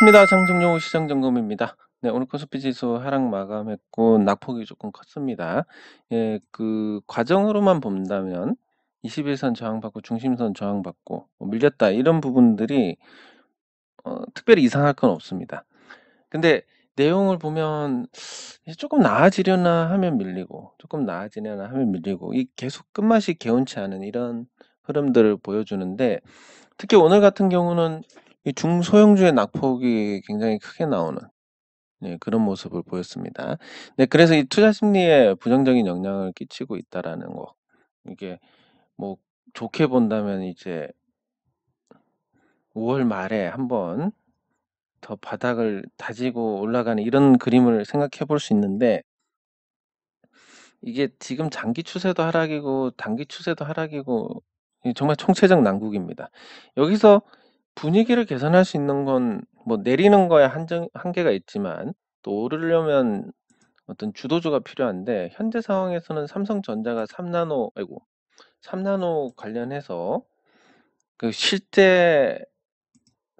반갑습니다. 장정용 시장점검입니다. 네, 오늘 코스피 지수 하락 마감했고 낙폭이 조금 컸습니다. 예, 그 과정으로만 본다면 21선 저항받고 중심선 저항받고 밀렸다 이런 부분들이 특별히 이상할 건 없습니다. 근데 내용을 보면 이제 조금 나아지려나 하면 밀리고 조금 나아지려나 하면 밀리고 이 계속 끝맛이 개운치 않은 이런 흐름들을 보여주는데 특히 오늘 같은 경우는 이 중소형주의 낙폭이 굉장히 크게 나오는 네, 그런 모습을 보였습니다. 네, 그래서 이 투자 심리에 부정적인 영향을 끼치고 있다라는 거. 이게 뭐 좋게 본다면 이제 5월 말에 한번 더 바닥을 다지고 올라가는 이런 그림을 생각해 볼 수 있는데 이게 지금 장기 추세도 하락이고 단기 추세도 하락이고 정말 총체적 난국입니다. 여기서 분위기를 개선할 수 있는 건 뭐 내리는 거에 한계가 있지만 또 오르려면 어떤 주도주가 필요한데 현재 상황에서는 삼성전자가 3나노 관련해서 그 실제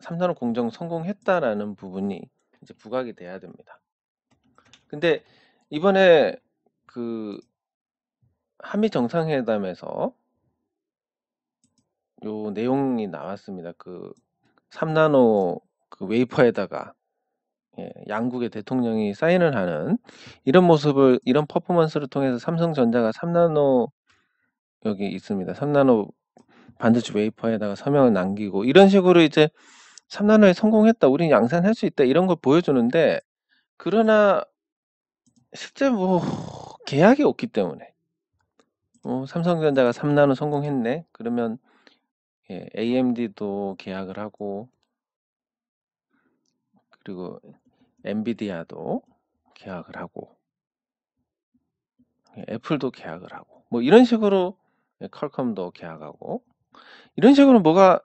3나노 공정 성공했다라는 부분이 이제 부각이 돼야 됩니다. 근데 이번에 그 한미 정상회담에서 요 내용이 나왔습니다. 그 3나노 그 웨이퍼에다가 양국의 대통령이 사인을 하는 이런 모습을 이런 퍼포먼스를 통해서 삼성전자가 3나노 여기 있습니다. 3나노 반도체 웨이퍼에다가 서명을 남기고 이런 식으로 이제 3나노에 성공했다. 우린 양산할 수 있다. 이런 걸 보여주는데 그러나 실제 뭐 계약이 없기 때문에 삼성전자가 3나노 성공했네. 그러면 AMD도 계약을 하고 그리고 엔비디아도 계약을 하고 애플도 계약을 하고 뭐 이런 식으로 퀄컴도 계약하고 이런 식으로 뭐가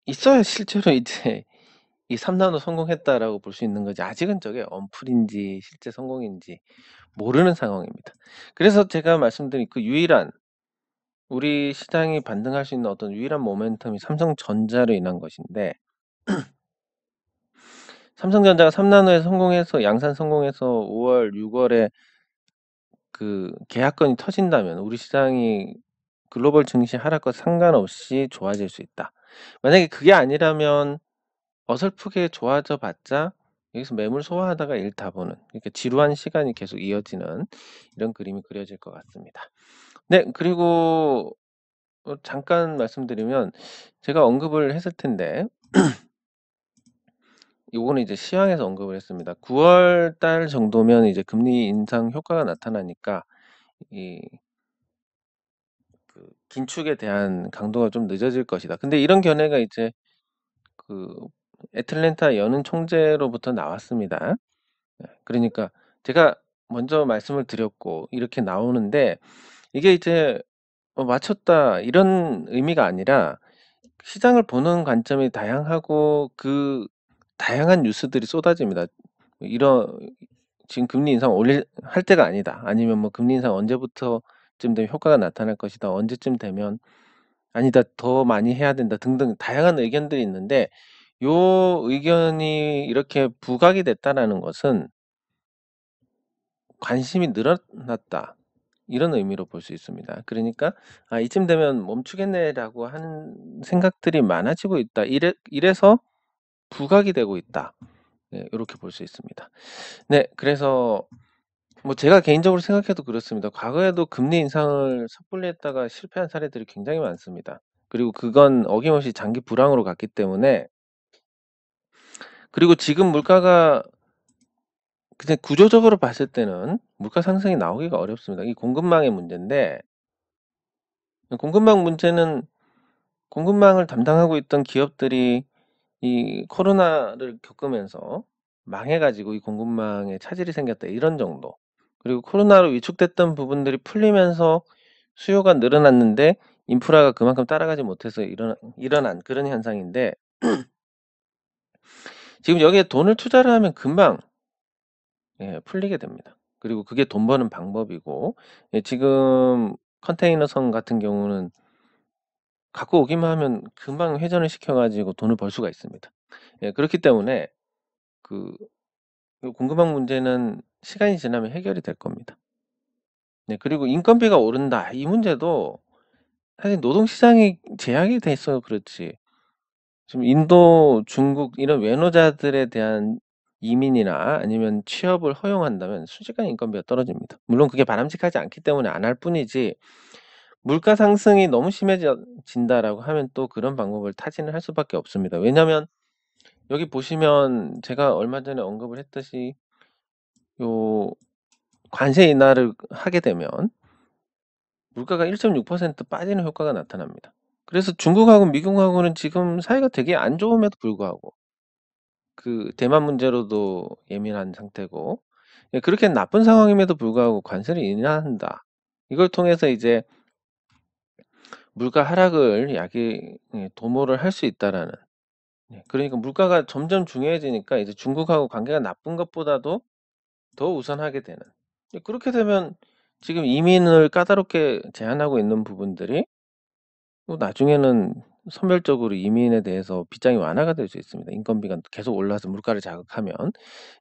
있어야 실제로 이제 이 3나노 성공했다라고 볼 수 있는 거지 아직은 저게 언플인지 실제 성공인지 모르는 상황입니다. 그래서 제가 말씀드린 그 유일한 우리 시장이 반등할 수 있는 어떤 유일한 모멘텀이 삼성전자로 인한 것인데 삼성전자가 3나노에 성공해서 양산 성공해서 5월, 6월에 그 계약건이 터진다면 우리 시장이 글로벌 증시 하락과 상관없이 좋아질 수 있다. 만약에 그게 아니라면 어설프게 좋아져 봤자 여기서 매물 소화하다가 일 다 보는 이렇게 지루한 시간이 계속 이어지는 이런 그림이 그려질 것 같습니다. 네, 그리고 잠깐 말씀드리면 제가 언급을 했을 텐데 요거는 이제 시황에서 언급을 했습니다. 9월 달 정도면 이제 금리 인상 효과가 나타나니까 이 그 긴축에 대한 강도가 좀 늦어질 것이다. 근데 이런 견해가 이제 그 애틀랜타 연은 총재로부터 나왔습니다. 그러니까 제가 먼저 말씀을 드렸고 이렇게 나오는데 이게 이제 맞췄다 이런 의미가 아니라 시장을 보는 관점이 다양하고 그 다양한 뉴스들이 쏟아집니다. 이런 지금 금리 인상 올릴 할 때가 아니다. 아니면 뭐 금리 인상 언제부터쯤 되면 효과가 나타날 것이다. 언제쯤 되면 아니다. 더 많이 해야 된다. 등등 다양한 의견들이 있는데 요 의견이 이렇게 부각이 됐다라는 것은 관심이 늘어났다. 이런 의미로 볼 수 있습니다. 그러니까 '아 이쯤 되면 멈추겠네.'라고 하는 생각들이 많아지고 있다. 이래서 부각이 되고 있다. 네, 요렇게 볼 수 있습니다. 네, 그래서 뭐 제가 개인적으로 생각해도 그렇습니다. 과거에도 금리 인상을 섣불리 했다가 실패한 사례들이 굉장히 많습니다. 그리고 그건 어김없이 장기 불황으로 갔기 때문에 그리고 지금 물가가 그냥 구조적으로 봤을 때는 물가 상승이 나오기가 어렵습니다. 이 공급망의 문제인데 공급망 문제는 공급망을 담당하고 있던 기업들이 이 코로나를 겪으면서 망해 가지고 이 공급망에 차질이 생겼다 이런 정도. 그리고 코로나로 위축됐던 부분들이 풀리면서 수요가 늘어났는데 인프라가 그만큼 따라가지 못해서 일어난 그런 현상인데 지금 여기에 돈을 투자를 하면 금방 풀리게 됩니다. 그리고 그게 돈 버는 방법이고 지금 컨테이너선 같은 경우는 갖고 오기만 하면 금방 회전을 시켜 가지고 돈을 벌 수가 있습니다. 그렇기 때문에 그 요 궁금한 문제는 시간이 지나면 해결이 될 겁니다. 네. 그리고 인건비가 오른다 이 문제도 사실 노동 시장이 제약이 돼서 그렇지 지금 인도, 중국 이런 외노자들에 대한 이민이나 아니면 취업을 허용한다면 순식간에 인건비가 떨어집니다. 물론 그게 바람직하지 않기 때문에 안 할 뿐이지 물가 상승이 너무 심해져 진다라고 하면 또 그런 방법을 타진을 할 수밖에 없습니다. 왜냐하면 여기 보시면 제가 얼마 전에 언급을 했듯이 요 관세 인하를 하게 되면 물가가 1.6% 빠지는 효과가 나타납니다. 그래서 중국하고 미국하고는 지금 사이가 되게 안 좋음에도 불구하고 그 대만 문제로도 예민한 상태고 예 그렇게 나쁜 상황임에도 불구하고 관세를 인하한다. 이걸 통해서 이제 물가 하락을 야기 예 도모를 할 수 있다라는 예 그러니까 물가가 점점 중요해지니까 이제 중국하고 관계가 나쁜 것보다도 더 우선하게 되는 예 그렇게 되면 지금 이민을 까다롭게 제한하고 있는 부분들이 또 나중에는 선별적으로 이민에 대해서 빗장이 완화가 될 수 있습니다. 인건비가 계속 올라서 물가를 자극하면.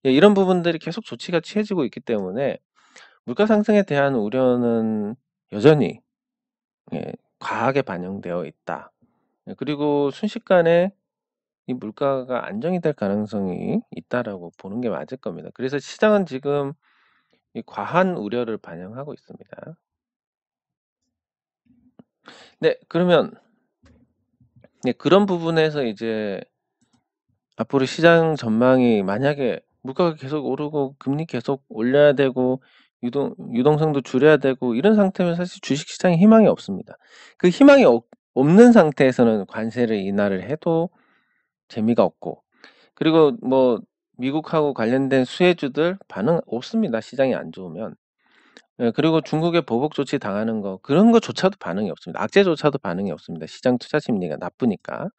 예 이런 부분들이 계속 조치가 취해지고 있기 때문에 물가 상승에 대한 우려는 여전히 예 과하게 반영되어 있다. 예 그리고 순식간에 이 물가가 안정이 될 가능성이 있다라고 보는 게 맞을 겁니다. 그래서 시장은 지금 이 과한 우려를 반영하고 있습니다. 네 그러면 네 그런 부분에서 이제 앞으로 시장 전망이 만약에 물가가 계속 오르고 금리 계속 올려야 되고 유동성도 줄여야 되고 이런 상태면 사실 주식 시장에 희망이 없습니다. 그 희망이 없는 상태에서는 관세를 인하를 해도 재미가 없고 그리고 뭐 미국하고 관련된 수혜주들 반응 없습니다, 시장이 안 좋으면. 예 그리고 중국의 보복 조치 당하는 거 그런 거조차도 반응이 없습니다. 악재조차도 반응이 없습니다, 시장 투자 심리가 나쁘니까.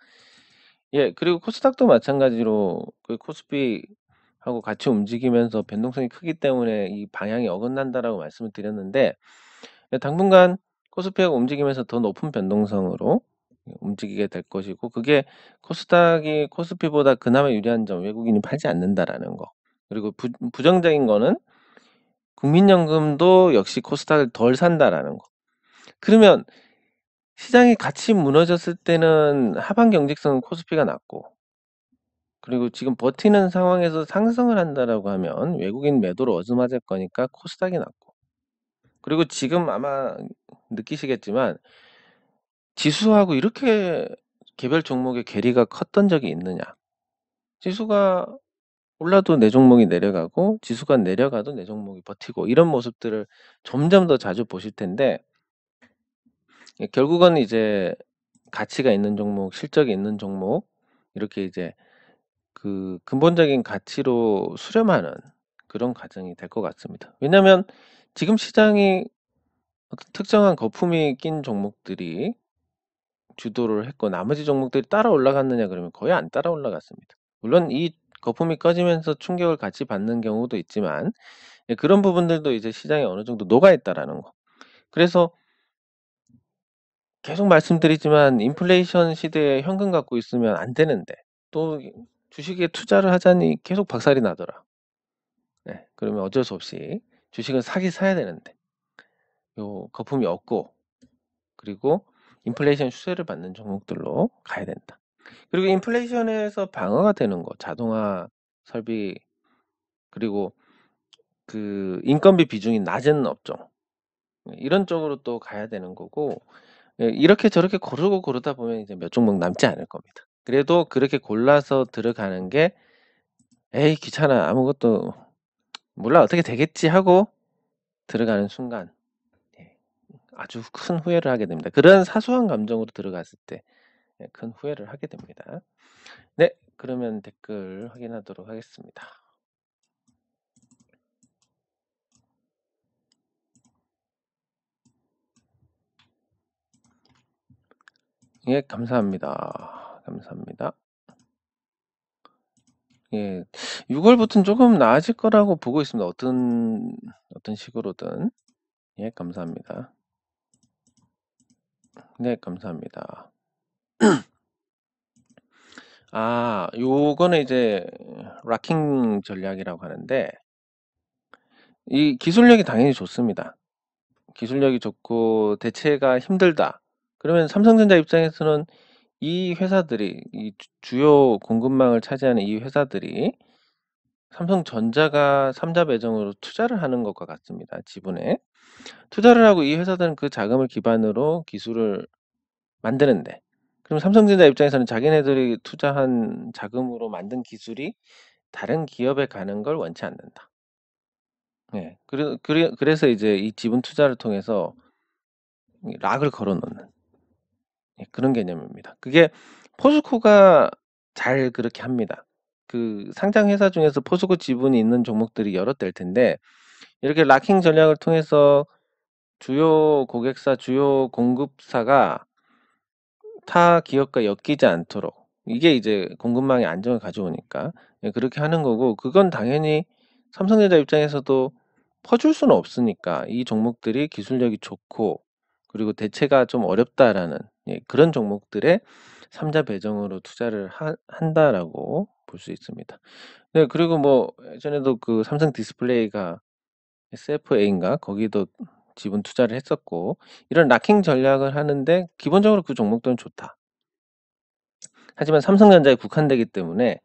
예 그리고 코스닥도 마찬가지로 그 코스피하고 같이 움직이면서 변동성이 크기 때문에 이 방향이 어긋난다라고 말씀을 드렸는데 예 당분간 코스피하고 움직이면서 더 높은 변동성으로 움직이게 될 것이고 그게 코스닥이 코스피보다 그나마 유리한 점 외국인이 팔지 않는다라는 거. 그리고 부정적인 거는 국민연금도 역시 코스닥을 덜 산다라는 거. 그러면 시장이 같이 무너졌을 때는 하방 경직성은 코스피가 낮고 그리고 지금 버티는 상황에서 상승을 한다라고 하면 외국인 매도로 얻어맞을 거니까 코스닥이 낮고 그리고 지금 아마 느끼시겠지만 지수하고 이렇게 개별 종목의 괴리가 컸던 적이 있느냐. 지수가 올라도 내 종목이 내려가고 지수가 내려가도 내 종목이 버티고 이런 모습들을 점점 더 자주 보실 텐데 예 결국은 이제 가치가 있는 종목, 실적이 있는 종목 이렇게 이제 그 근본적인 가치로 수렴하는 그런 과정이 될 것 같습니다. 왜냐하면 지금 시장이 어떤 특정한 거품이 낀 종목들이 주도를 했고 나머지 종목들이 따라 올라갔느냐 그러면 거의 안 따라 올라갔습니다. 물론 이 거품이 꺼지면서 충격을 같이 받는 경우도 있지만 예 그런 부분들도 이제 시장에 어느 정도 녹아 있다라는 거. 그래서 계속 말씀드리지만 인플레이션 시대에 현금 갖고 있으면 안 되는데 또 주식에 투자를 하자니 계속 박살이 나더라. 네. 그러면 어쩔 수 없이 주식을 사긴 사야 되는데 요 거품이 없고 그리고 인플레이션 추세를 받는 종목들로 가야 된다. 그리고 인플레이션에서 방어가 되는 거 자동화 설비 그리고 그 인건비 비중이 낮은 업종 이런 쪽으로 또 가야 되는 거고 예 이렇게 저렇게 고르고 고르다 보면 이제 몇 종목 남지 않을 겁니다. 그래도 그렇게 골라서 들어가는 게 '에이 귀찮아. 아무것도 몰라. 어떻게 되겠지.' 하고 들어가는 순간 예 아주 큰 후회를 하게 됩니다. 그런 사소한 감정으로 들어갔을 때 예 큰 후회를 하게 됩니다. 네. 그러면 댓글 확인하도록 하겠습니다. 예 감사합니다. 감사합니다. 예. 6 월부터는 조금 나아질 거라고 보고 있습니다. 어떤 식으로든. 예 감사합니다. 네 감사합니다. 요거는 이제 락킹 전략이라고 하는데 이 기술력이 당연히 좋습니다. 기술력이 좋고 대체가 힘들다. 그러면 삼성전자 입장에서는 이 회사들이 이 주요 공급망을 차지하는 이 회사들이 삼성전자가 3자 배정으로 투자를 하는 것과 같습니다, 지분에. 투자를 하고 이 회사들은 그 자금을 기반으로 기술을 만드는데 그럼 삼성전자 입장에서는 자기네들이 투자한 자금으로 만든 기술이 다른 기업에 가는 걸 원치 않는다. 예. 그래서 이제 이 지분 투자를 통해서 이 락을 걸어 놓는 그런 개념입니다. 그게 포스코가 잘 그렇게 합니다. 그 상장 회사 중에서 포스코 지분이 있는 종목들이 여럿 될 텐데 이렇게 락킹 전략을 통해서 주요 고객사, 주요 공급사가 타 기업과 엮이지 않도록 이게 이제 공급망의 안정을 가져오니까 그렇게 하는 거고 그건 당연히 삼성전자 입장에서도 퍼줄 수는 없으니까 이 종목들이 기술력이 좋고 그리고 대체가 좀 어렵다라는 그런 종목들에 3자 배정으로 투자를 한다라고 볼 수 있습니다. 네, 그리고 뭐 예전에도 그 삼성 디스플레이가 SFA인가 거기도 지분 투자를 했었고 이런 락킹 전략을 하는데 기본적으로 그 종목들은 좋다. 하지만 삼성전자에 국한되기 때문에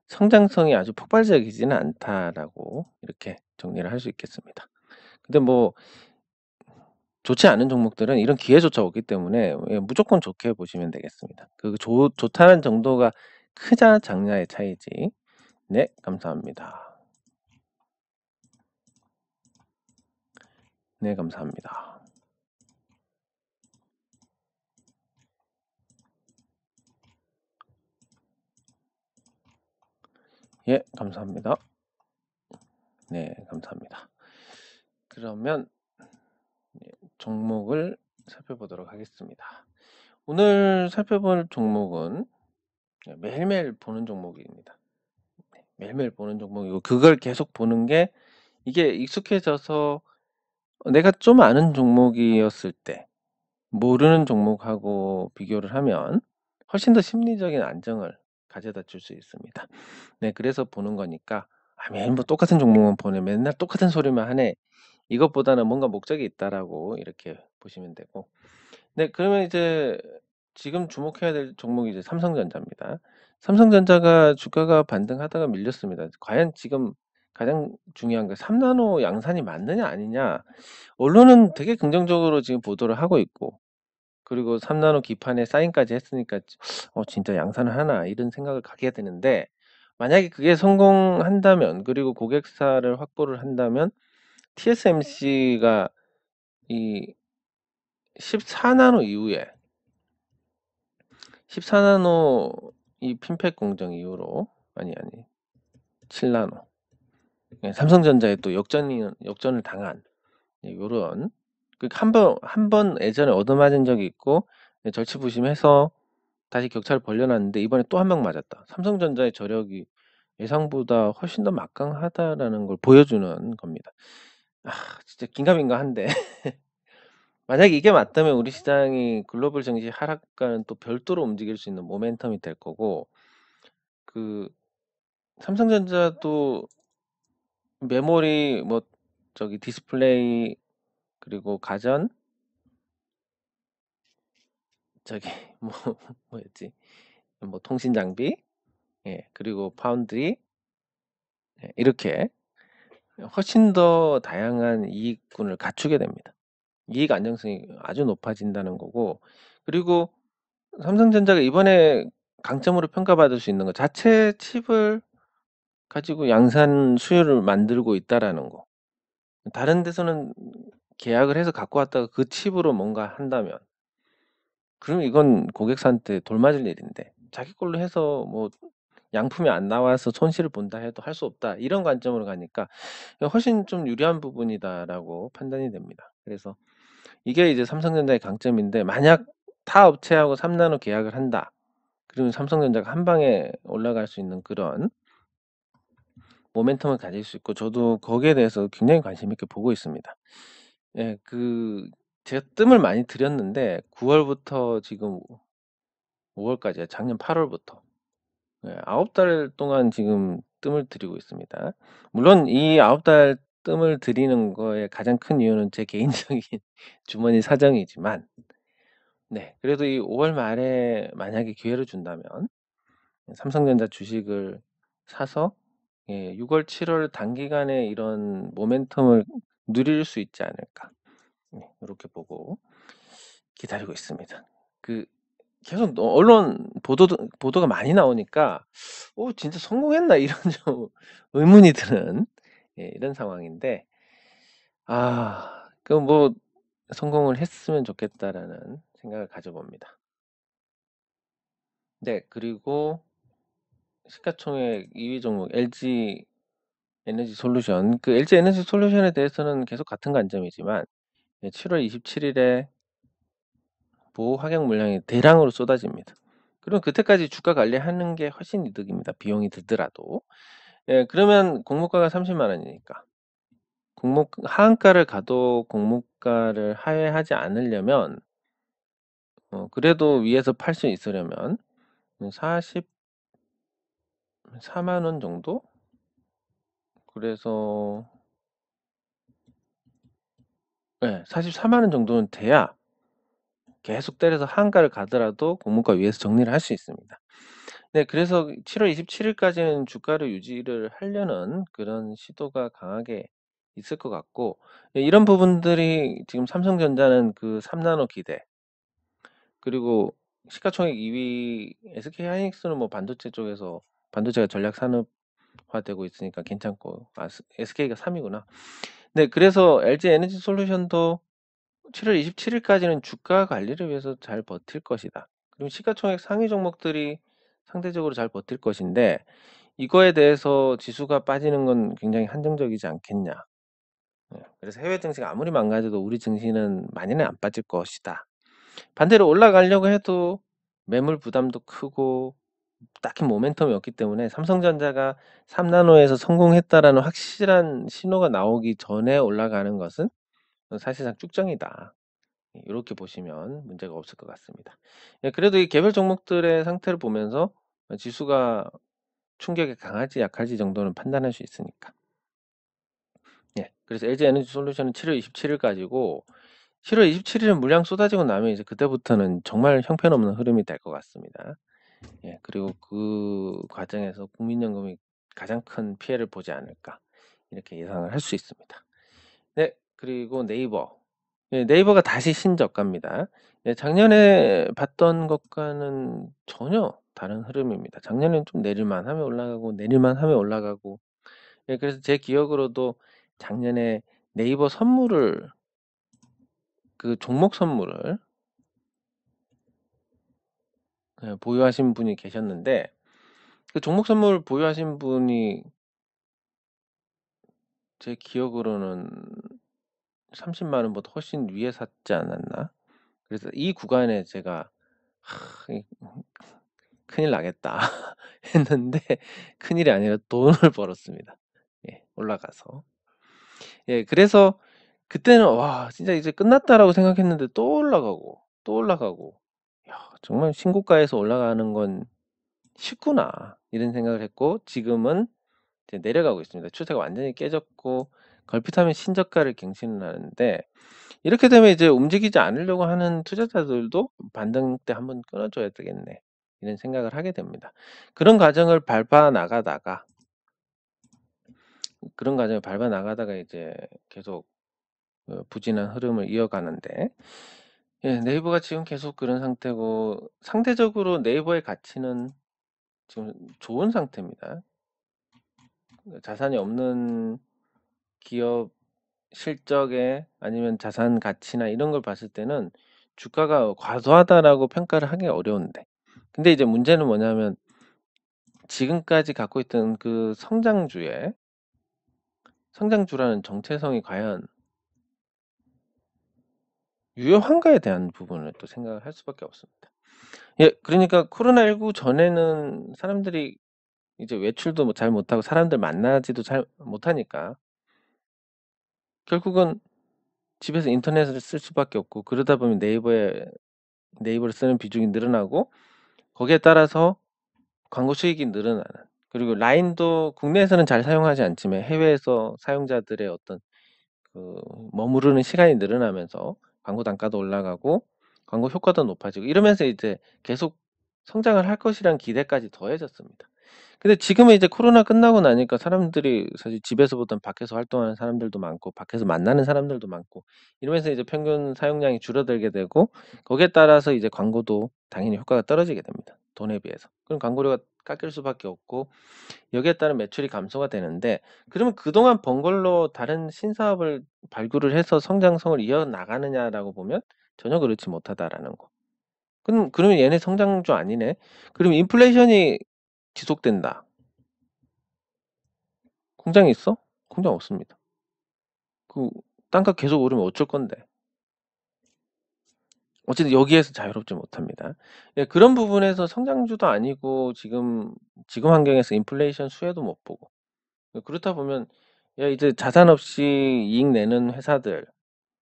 성장성이 아주 폭발적이지는 않다라고 이렇게 정리를 할 수 있겠습니다. 근데 뭐 좋지 않은 종목들은 이런 기회조차 없기 때문에 무조건 좋게 보시면 되겠습니다. 그 좋다는 정도가 크냐 작냐의 차이지. 네, 감사합니다. 네, 감사합니다. 예, 감사합니다. 네, 감사합니다. 그러면 종목을 살펴보도록 하겠습니다. 오늘 살펴볼 종목은 매일매일 보는 종목입니다. 매일매일 보는 종목이고 그걸 계속 보는 게 이게 익숙해져서 내가 좀 아는 종목이었을 때 모르는 종목하고 비교를 하면 훨씬 더 심리적인 안정을 가져다 줄 수 있습니다. 네, 그래서 보는 거니까 매일 뭐 똑같은 종목만 보네, 맨날 똑같은 소리만 하네. 이것보다는 뭔가 목적이 있다라고 이렇게 보시면 되고. 네, 그러면 이제 지금 주목해야 될 종목이 이제 삼성전자입니다. 삼성전자가 주가가 반등하다가 밀렸습니다. 과연 지금 가장 중요한 게 3나노 양산이 맞느냐 아니냐. 언론은 되게 긍정적으로 지금 보도를 하고 있고 그리고 3나노 기판에 사인까지 했으니까 '진짜 양산을 하나.' 이런 생각을 갖게 되는데 만약에 그게 성공한다면 그리고 고객사를 확보를 한다면 TSMC가 이 14나노 이후에 14나노 이 핀팩 공정 이후로 아니 7나노 삼성전자에 또 역전을 당한 요런 그 한 번 예전에 얻어맞은 적이 있고 절치부심해서 다시 격차를 벌려놨는데 이번에 또 한 방 맞았다. 삼성전자의 저력이 예상보다 훨씬 더 막강하다라는 걸 보여주는 겁니다. 진짜 긴가민가한데 만약에 이게 맞다면 우리 시장이 글로벌 증시 하락과는 또 별도로 움직일 수 있는 모멘텀이 될 거고 그 삼성전자도 메모리 뭐 저기 디스플레이 그리고 가전 저기 뭐 뭐였지? 뭐 통신 장비 그리고 파운드리 이렇게 훨씬 더 다양한 이익군을 갖추게 됩니다. 이익 안정성이 아주 높아진다는 거고 그리고 삼성전자가 이번에 강점으로 평가받을 수 있는 거 자체 칩을 가지고 양산 수요를 만들고 있다라는 거. 다른 데서는 계약을 해서 갖고 왔다가 그 칩으로 뭔가 한다면 그럼 이건 고객사한테 돌맞을 일인데 자기 걸로 해서 뭐 양품이 안 나와서 손실을 본다 해도 할 수 없다. 이런 관점으로 가니까 훨씬 좀 유리한 부분이다라고 판단이 됩니다. 그래서 이게 이제 삼성전자의 강점인데 만약 타 업체하고 3나노 계약을 한다. 그러면 삼성전자가 한 방에 올라갈 수 있는 그런 모멘텀을 가질 수 있고 저도 거기에 대해서 굉장히 관심 있게 보고 있습니다. 예, 제가 뜸을 많이 들였는데 9월부터 지금 5월까지야. 작년 8월부터. 예 9달 동안 지금 뜸을 들이고 있습니다. 물론 이 9달 뜸을 들이는 거에 가장 큰 이유는 제 개인적인 주머니 사정이지만 네 그래도 이 5월 말에 만약에 기회를 준다면 삼성전자 주식을 사서 예 6 월, 7월 단기간에 이런 모멘텀을 누릴 수 있지 않을까. 네 요렇게 보고 기다리고 있습니다. 그 계속 언론 보도가 많이 나오니까 '어 진짜 성공했나?' 이런 좀 의문이 드는 예 이런 상황인데 그 뭐 '성공을 했으면 좋겠다.'라는 생각을 가져 봅니다. 네 그리고 시가총액 2위 종목 LG 에너지 솔루션. 그 LG 에너지 솔루션에 대해서는 계속 같은 관점이지만 예 7월 27 일에 보호 확약 물량이 대량으로 쏟아집니다. 그럼 그때까지 주가 관리하는 게 훨씬 이득입니다, 비용이 들더라도. 예 그러면 공모가가 3 0만 원이니까. 공모 하한가를 가도 공모가를 하회하지 않으려면 그래도 위에서 팔 수 있으려면 44만 원 정도? 그래서 예 44만 원 정도는 돼야 계속 때려서 하한가를 가더라도 공모가 위에서 정리를 할 수 있습니다. 네 그래서 7월 27 일까지는 주가를 유지를 하려는 그런 시도가 강하게 있을 것 같고 예 이런 부분들이 지금 삼성전자는 그 3 나노 기대 그리고 시가총액 2위 SK하이닉스는 뭐 반도체 쪽에서 반도체가 전략 산업화되고 있으니까 괜찮고 SK가 3 위구나. 네 그래서 LG 에너지 솔루션도 7월 27 일까지는 주가 관리를 위해서 잘 버틸 것이다. 그리고 시가총액 상위 종목들이 상대적으로 잘 버틸 것인데 이거에 대해서 지수가 빠지는 건 굉장히 한정적이지 않겠냐. 예. 그래서 해외 증시가 아무리 망가져도 우리 증시는 많이는 안 빠질 것이다. 반대로 올라가려고 해도 매물 부담도 크고 딱히 모멘텀이 없기 때문에 삼성전자가 3 나노에서 성공했다라는 확실한 신호가 나오기 전에 올라가는 것은 사실상 쭉정이다. 요렇게 보시면 문제가 없을 것 같습니다. 예 그래도 이 개별 종목들의 상태를 보면서 지수가 충격이 강할지 약할지 정도는 판단할 수 있으니까. 예. 그래서 LG 에너지 솔루션은 7월 27 일까지고 7월 27 일은 물량 쏟아지고 나면 이제 그때부터는 정말 형편없는 흐름이 될 것 같습니다. 예. 그리고 그 과정에서 국민연금이 가장 큰 피해를 보지 않을까 이렇게 예상을 할 수 있습니다. 네. 그리고 네이버. 예 네이버가 다시 신저가입니다. 예 작년에 봤던 것과는 전혀 다른 흐름입니다. 작년에는 좀 내릴만 하면 올라가고 내릴만 하면 올라가고 예 그래서 제 기억으로도 작년에 네이버 선물을 그 종목 선물을 예 보유하신 분이 계셨는데 그 종목 선물 보유하신 분이 제 기억으로는 3 0만 원보다 훨씬 위에 샀지 않았나? 그래서 이 구간에 제가 '하 이 큰일 나겠다.' 했는데 큰일이 아니라 돈을 벌었습니다. 예 올라가서. 예 그래서 그때는 '와 진짜 이제 끝났다.'라고 생각했는데 또 올라가고 또 올라가고 '야 정말 신고가에서 올라가는 건 쉽구나.' 이런 생각을 했고 지금은 이제 내려가고 있습니다. 추세가 완전히 깨졌고 걸핏하면 신저가를 갱신을 하는데 이렇게 되면 이제 움직이지 않으려고 하는 투자자들도 '반등 때 한번 끊어 줘야 되겠네.' 이런 생각을 하게 됩니다. 그런 과정을 밟아 나가다가 이제 계속 부진한 흐름을 이어가는데 예 네이버가 지금 계속 그런 상태고 상대적으로 네이버의 가치는 지금 좋은 상태입니다. 자산이 없는 기업 실적에 아니면 자산 가치나 이런 걸 봤을 때는 주가가 과소하다라고 평가를 하기 어려운데 근데 이제 문제는 뭐냐면 지금까지 갖고 있던 그 성장주라는 정체성이 과연 유효한가에 대한 부분을 또 생각을 할 수밖에 없습니다. 예 그러니까 코로나19 전에는 사람들이 이제 외출도 뭐 잘 못하고 사람들 만나지도 잘 못하니까 결국은 집에서 인터넷을 쓸 수밖에 없고 그러다 보면 네이버를 쓰는 비중이 늘어나고 거기에 따라서 광고 수익이 늘어나는, 그리고 라인도 국내에서는 잘 사용하지 않지만 해외에서 사용자들의 어떤 그 머무르는 시간이 늘어나면서 광고 단가도 올라가고 광고 효과도 높아지고 이러면서 이제 계속 성장을 할 것이란 기대까지 더해졌습니다. 근데 지금은 이제 코로나 끝나고 나니까 사람들이 사실 집에서보단 밖에서 활동하는 사람들도 많고 밖에서 만나는 사람들도 많고 이러면서 이제 평균 사용량이 줄어들게 되고 거기에 따라서 이제 광고도 당연히 효과가 떨어지게 됩니다, 돈에 비해서. 그럼 광고료가 깎일 수밖에 없고 여기에 따른 매출이 감소가 되는데, 그러면 그동안 번 걸로 다른 신사업을 발굴을 해서 성장성을 이어나가느냐라고 보면 전혀 그렇지 못하다라는 거. 그러면 얘네 성장주 아니네. 그럼 인플레이션이 지속된다. 공장이 있어? 공장 없습니다. 그 땅값 계속 오르면 어쩔 건데. 어쨌든 여기에서 자유롭지 못합니다. 예, 그런 부분에서 성장주도 아니고 지금 환경에서 인플레이션 수혜도 못 보고, 그렇다 보면 야 이제 자산 없이 이익 내는 회사들,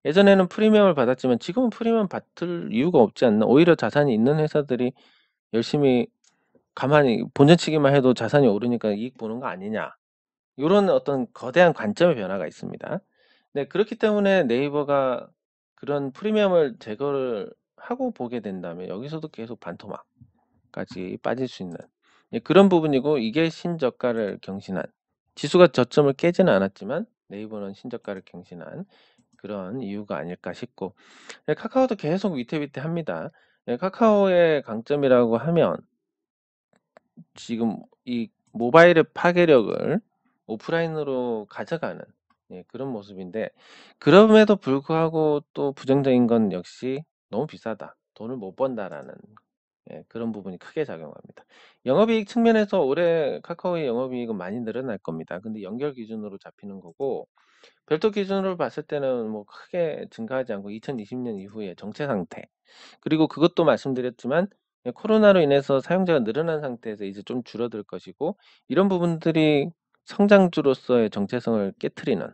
예전에는 프리미엄을 받았지만 지금은 프리미엄 받을 이유가 없지 않나? 오히려 자산이 있는 회사들이 열심히 가만히 본전치기만 해도 자산이 오르니까 이익 보는 거 아니냐? 요런 어떤 거대한 관점의 변화가 있습니다. 네, 그렇기 때문에 네이버가 그런 프리미엄을 제거를 하고 보게 된다면 여기서도 계속 반토막까지 빠질 수 있는, 예, 그런 부분이고, 이게 신저가를 경신한, 지수가 저점을 깨지는 않았지만 네이버는 신저가를 경신한 그런 이유가 아닐까 싶고, 예, 카카오도 계속 위태위태합니다. 예, 카카오의 강점이라고 하면 지금 이 모바일의 파괴력을 오프라인으로 가져가는, 예, 그런 모습인데, 그럼에도 불구하고 또 부정적인 건 역시 너무 비싸다, 돈을 못 번다라는, 예, 그런 부분이 크게 작용합니다. 영업이익 측면에서 올해 카카오의 영업이익은 많이 늘어날 겁니다. 근데 연결 기준으로 잡히는 거고 별도 기준으로 봤을 때는 뭐 크게 증가하지 않고 2020년 이후에 정체 상태. 그리고 그것도 말씀드렸지만 코로나로 인해서 사용자가 늘어난 상태에서 이제 좀 줄어들 것이고, 이런 부분들이 성장주로서의 정체성을 깨트리는,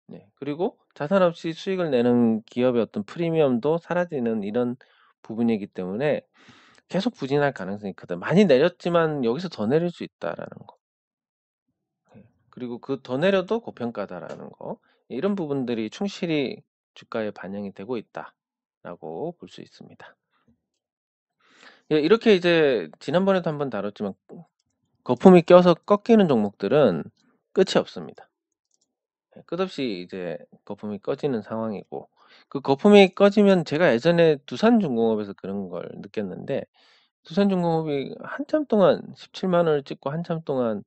네, 그리고 자산 없이 수익을 내는 기업의 어떤 프리미엄도 사라지는 이런 부분이기 때문에 계속 부진할 가능성이 크다. 많이 내렸지만 여기서 더 내릴 수 있다라는 거. 예. 그리고 그 더 내려도 고평가다라는 거. 이런 부분들이 충실히 주가에 반영이 되고 있다라고 볼 수 있습니다. 예, 이렇게 이제 지난번에도 한번 다뤘지만 거품이 껴서 꺾이는 종목들은 끝이 없습니다. 예, 끝없이 이제 거품이 꺼지는 상황이고, 그 거품이 꺼지면 제가 예전에 두산중공업에서 그런 걸 느꼈는데, 두산중공업이 한참 동안 17만 원을 찍고 한참 동안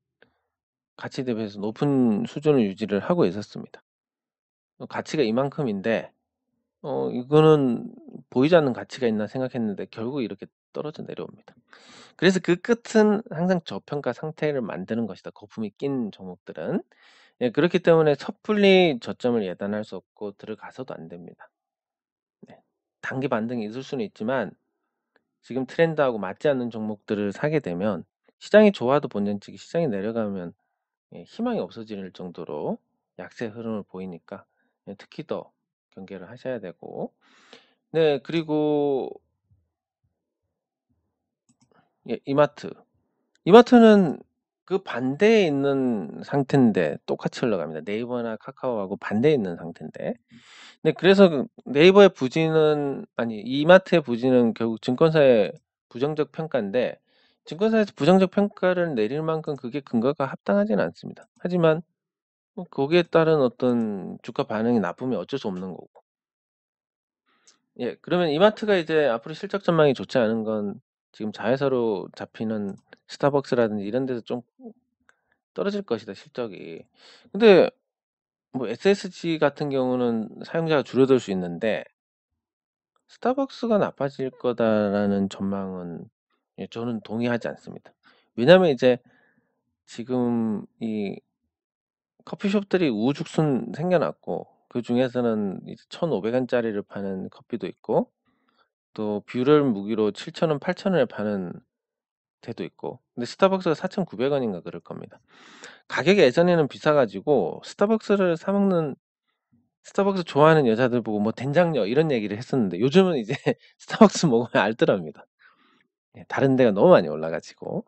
가치 대비해서 높은 수준을 유지를 하고 있었습니다. 가치가 이만큼인데 이거는 보이지 않는 가치가 있나 생각했는데 결국 이렇게 떨어져 내려옵니다. 그래서 그 끝은 항상 저평가 상태를 만드는 것이다, 거품이 낀 종목들은. 예, 그렇기 때문에 섣불리 저점을 예단할 수 없고 들어가서도 안 됩니다. 네. 단기 반등이 있을 수는 있지만 지금 트렌드하고 맞지 않는 종목들을 사게 되면 시장이 좋아도 본전치기, 시장이 내려가면 예, 희망이 없어질 정도로 약세 흐름을 보이니까 예, 특히 더 경계를 하셔야 되고, 네, 그리고 예, 이마트는 그 반대에 있는 상태인데 똑같이 흘러갑니다. 네이버나 카카오하고 반대에 있는 상태인데. 네, 그래서 그 네이버의 부진은, 아니 이마트의 부진은 결국 증권사의 부정적 평가인데, 증권사에서 부정적 평가를 내릴 만큼 그게 근거가 합당하지는 않습니다. 하지만 뭐 거기에 따른 어떤 주가 반응이 나쁘면 어쩔 수 없는 거고. 예, 그러면 이마트가 이제 앞으로 실적 전망이 좋지 않은 건 지금 자회사로 잡히는 스타벅스라든지 이런 데서 좀 떨어질 것이다, 실적이. 근데 뭐 SSG 같은 경우는 사용자가 줄어들 수 있는데 스타벅스가 나빠질 거다라는 전망은 예, 저는 동의하지 않습니다. 왜냐면 이제 지금 이 커피숍들이 우후죽순 생겨났고, 그중에서는 이제 1,500원짜리를 파는 커피도 있고 또 뷰럴 무기로 7,000원, 8,000원에 파는 데도 있고, 근데 스타벅스가 4,900원인가 그럴 겁니다. 가격이 예전에는 비싸 가지고 스타벅스를 사 먹는, 스타벅스 좋아하는 여자들 보고 뭐 된장녀 이런 얘기를 했었는데 요즘은 이제 스타벅스 먹으면 알뜰합니다. 예, 다른 데가 너무 많이 올라 가지고.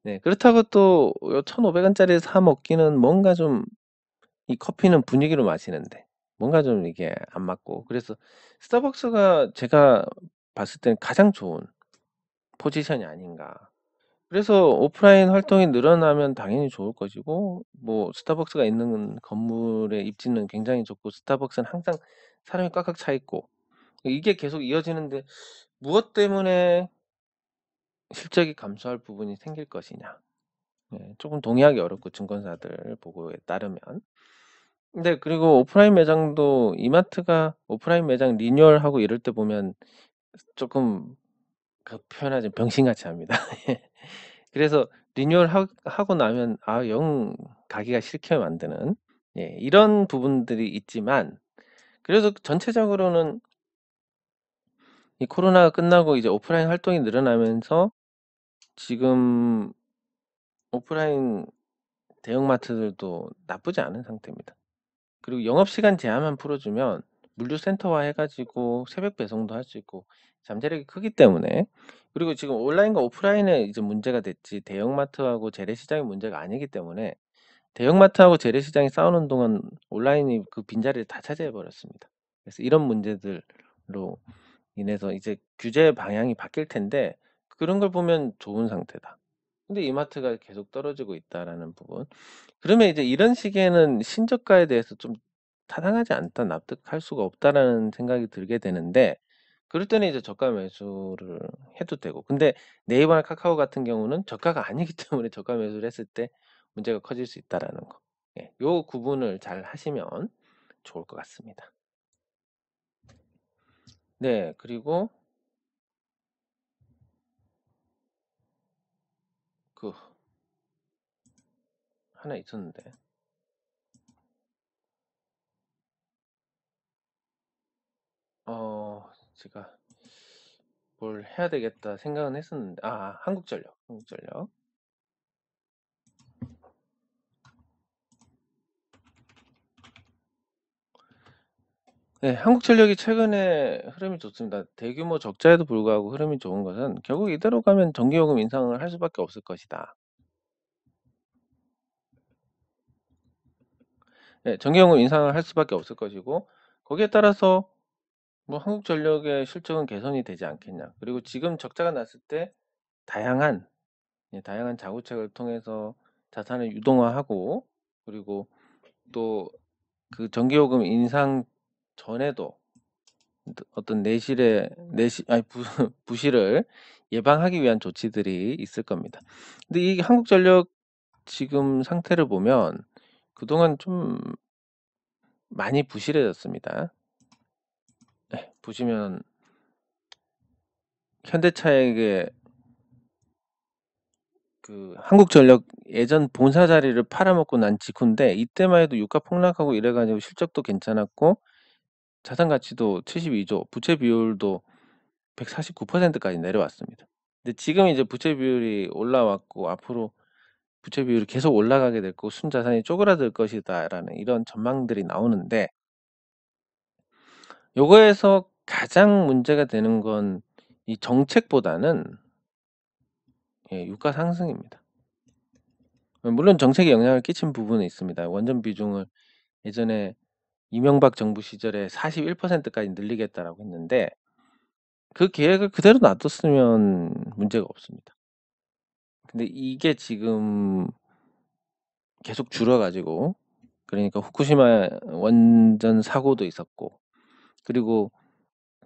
네. 그렇다고 또 요 1,500 원짜리 사 먹기는 뭔가 좀 이 커피는 분위기로 마시는데 뭔가 좀 이게 안 맞고 그래서 스타벅스가 제가 봤을 때는 가장 좋은 포지션이 아닌가. 그래서 오프라인 활동이 늘어나면 당연히 좋을 것이고 뭐 스타벅스가 있는 건물의 입지는 굉장히 좋고 스타벅스는 항상 사람이 꽉꽉 차 있고 이게 계속 이어지는데 무엇 때문에 실적이 감소할 부분이 생길 것이냐. 예. 쪼금 동의하기 어렵고 증권사들 보고에 따르면. 근데 그리고 오프라인 매장도 이마트가 오프라인 매장 리뉴얼하고 이럴 때 보면 쪼끔 그 표현하자면 병신같이 합니다. 예. 그래서 리뉴얼 하고 나면 영 가기가 싫게 만드는 이런 부분들이 있지만 그래도 전체적으로는 이 코로나가 끝나고 이제 오프라인 활동이 늘어나면서 지금 오프라인 대형마트들도 나쁘지 않은 상태입니다. 그리고 영업시간 제한만 풀어주면 물류센터화 해 가지고 새벽 배송도 할 수 있고 잠재력이 크기 때문에 그리고 지금 온라인과 오프라인의 이제 문제가 됐지 대형마트하고 재래시장의 문제가 아니기 때문에 대형마트하고 재래시장이 싸우는 동안 온라인이 그 빈자리를 다 차지해 버렸습니다. 그래서 이런 문제들로 인해서 이제 규제 방향이 바뀔 텐데 그런 걸 보면 좋은 상태다. 근데 이마트가 계속 떨어지고 있다라는 부분. 그러면 이제 이런 시기에는 신저가에 대해서 좀 '타당하지 않다. 납득할 수가 없다.'라는 생각이 들게 되는데 그럴 때는 이제 저가 매수를 해도 되고 근데 네이버나 카카오 같은 경우는 저가가 아니기 때문에 저가 매수를 했을 때 문제가 커질 수 있다라는 거. 예. 요 구분을 잘 하시면 좋을 것 같습니다. 네. 그리고 그 하나 있었는데 제가 '뭘 해야 되겠다.' 생각은 했었는데 한국전력, 한국전력. 네. 한국전력이 최근에 흐름이 좋습니다. 대규모 적자에도 불구하고 흐름이 좋은 것은 결국 이대로 가면 전기요금 인상을 할 수밖에 없을 것이다. 네. 전기요금 인상을 할 수밖에 없을 것이고 거기에 따라서 뭐 한국전력의 실적은 개선이 되지 않겠냐. 그리고 지금 적자가 났을 때 다양한 다양한 자구책을 통해서 자산을 유동화하고 그리고 또 그 전기요금 인상 전에도 어떤 내실의 내실 아니 부 부실을 예방하기 위한 조치들이 있을 겁니다. 근데 이 한국전력 지금 상태를 보면 그동안 좀 많이 부실해졌습니다. 예. 보시면 현대차에게 그 한국전력 예전 본사 자리를 팔아먹고 난 직후인데 이때만 해도 유가 폭락하고 이래 가지고 실적도 괜찮았고 자산 가치도 72조 부채 비율도 149% 까지 내려왔습니다. 근데 지금 이제 부채 비율이 올라왔고 앞으로 부채 비율이 계속 올라가게 될 거고 순자산이 쪼그라들 것이다라는 이런 전망들이 나오는데 요거에서 가장 문제가 되는 건 이 정책보다는 유가 상승입니다. 물론 정책에 영향을 끼친 부분은 있습니다. 원전 비중을 예전에 이명박 정부 시절에 41% 까지 늘리겠다라고 했는데 그 계획을 그대로 놔뒀으면 문제가 없습니다. 근데 이게 지금 계속 줄어 가지고 그러니까 후쿠시마 원전 사고도 있었고 그리고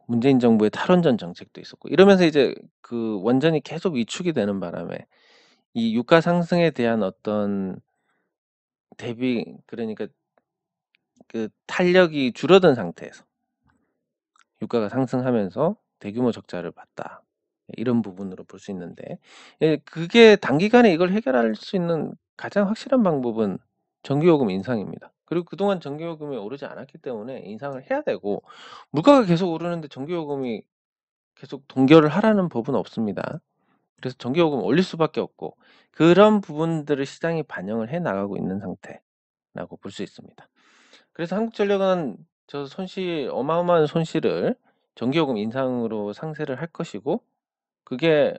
문재인 정부의 탈원전 정책도 있었고 이러면서 이제 그 원전이 계속 위축이 되는 바람에 이 유가 상승에 대한 어떤 대비 그러니까 그 탄력이 줄어든 상태에서 유가가 상승하면서 대규모 적자를 봤다. 이런 부분으로 볼 수 있는데 그게 단기간에 이걸 해결할 수 있는 가장 확실한 방법은 전기요금 인상입니다. 그리고 그동안 전기요금이 오르지 않았기 때문에 인상을 해야 되고 물가가 계속 오르는데 전기요금이 계속 동결을 하라는 법은 없습니다. 그래서 전기요금을 올릴 수밖에 없고 그런 부분들을 시장이 반영을 해 나가고 있는 상태라고 볼 수 있습니다. 그래서 한국전력은 저 손실 어마어마한 손실을 전기요금 인상으로 상쇄를 할 것이고 그게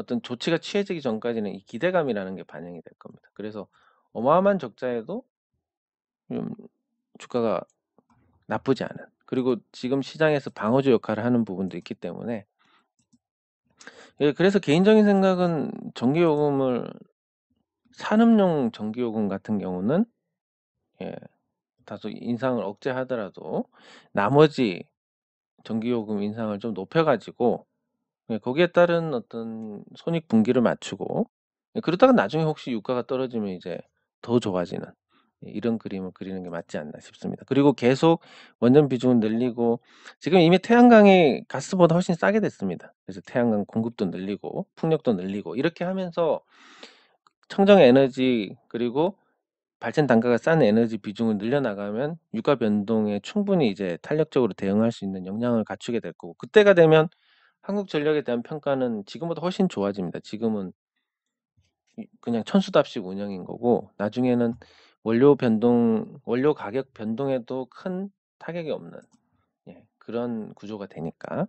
어떤 조치가 취해지기 전까지는 이 기대감이라는 게 반영이 될 겁니다. 그래서 어마어마한 적자에도 좀 주가가 나쁘지 않은, 그리고 지금 시장에서 방어주 역할을 하는 부분도 있기 때문에, 예, 그래서 개인적인 생각은 전기요금을, 산업용 전기요금 같은 경우는, 예, 다소 인상을 억제하더라도 나머지 전기요금 인상을 좀 높여 가지고, 예, 거기에 따른 어떤 손익 분기를 맞추고, 예, 그러다가 나중에 혹시 유가가 떨어지면 이제 더 좋아지는, 예, 이런 그림을 그리는 게 맞지 않나 싶습니다. 그리고 계속 원전 비중을 늘리고, 지금 이미 태양광이 가스보다 훨씬 싸게 됐습니다. 그래서 태양광 공급도 늘리고 풍력도 늘리고 이렇게 하면서 청정 에너지, 그리고 발전 단가가 싼 에너지 비중을 늘려나가면 유가 변동에 충분히 이제 탄력적으로 대응할 수 있는 역량을 갖추게 될 거고, 그때가 되면 한국전력에 대한 평가는 지금보다 훨씬 좋아집니다. 지금은 그냥 천수답식 운영인 거고, 나중에는 원료 가격 변동에도 큰 타격이 없는, 예, 그런 구조가 되니까.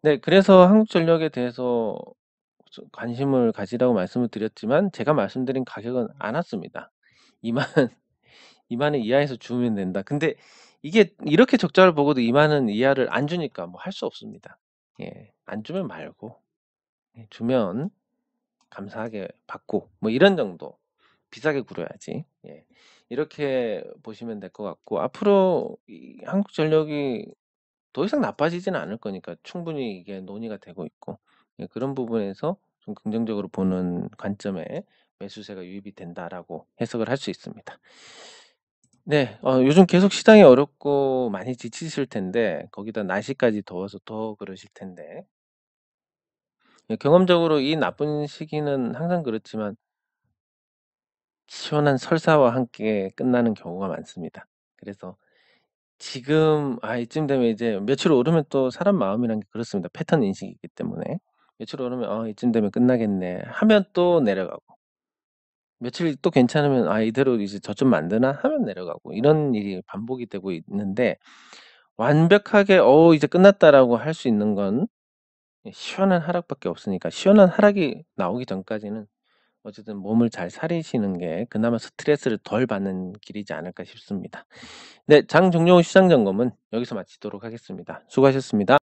네, 그래서 한국전력에 대해서 관심을 가지라고 말씀을 드렸지만, 제가 말씀드린 가격은 안 왔습니다. 2만 2만 원 이하에서 주면 된다. 근데 이게 이렇게 적자를 보고도 2만 원 이하를 안 주니까 뭐 할 수 없습니다. 예, 안 주면 말고, 예, 주면 감사하게 받고, 뭐 이런 정도. 비싸게 굴어야지. 예. 이렇게 보시면 될 것 같고, 앞으로 이 한국전력이 더 이상 나빠지지는 않을 거니까 충분히 이게 논의가 되고 있고, 예, 그런 부분에서 좀 긍정적으로 보는 관점에 매수세가 유입이 된다라고 해석을 할 수 있습니다. 네. 요즘 계속 시장이 어렵고 많이 지치실 텐데, 거기다 날씨까지 더워서 더 그러실 텐데, 예, 경험적으로 이 나쁜 시기는 항상 그렇지만 시원한 설사와 함께 끝나는 경우가 많습니다. 그래서 지금 이쯤 되면 이제 며칠 오르면, 또 사람 마음이란 게 그렇습니다. 패턴 인식이기 때문에. 며칠 오르면 '이쯤 되면 끝나겠네.' 하면 또 내려가고, 며칠 또 괜찮으면 '이대로 이제 저점 만드나?' 하면 내려가고, 이런 일이 반복이 되고 있는데, 완벽하게 '이제 끝났다.'라고 할 수 있는 건 시원한 하락밖에 없으니까, 시원한 하락이 나오기 전까지는 어쨌든 몸을 잘 사리시는 게 그나마 스트레스를 덜 받는 길이지 않을까 싶습니다. 네, 장 종료 후 시장 점검은 여기서 마치도록 하겠습니다. 수고하셨습니다.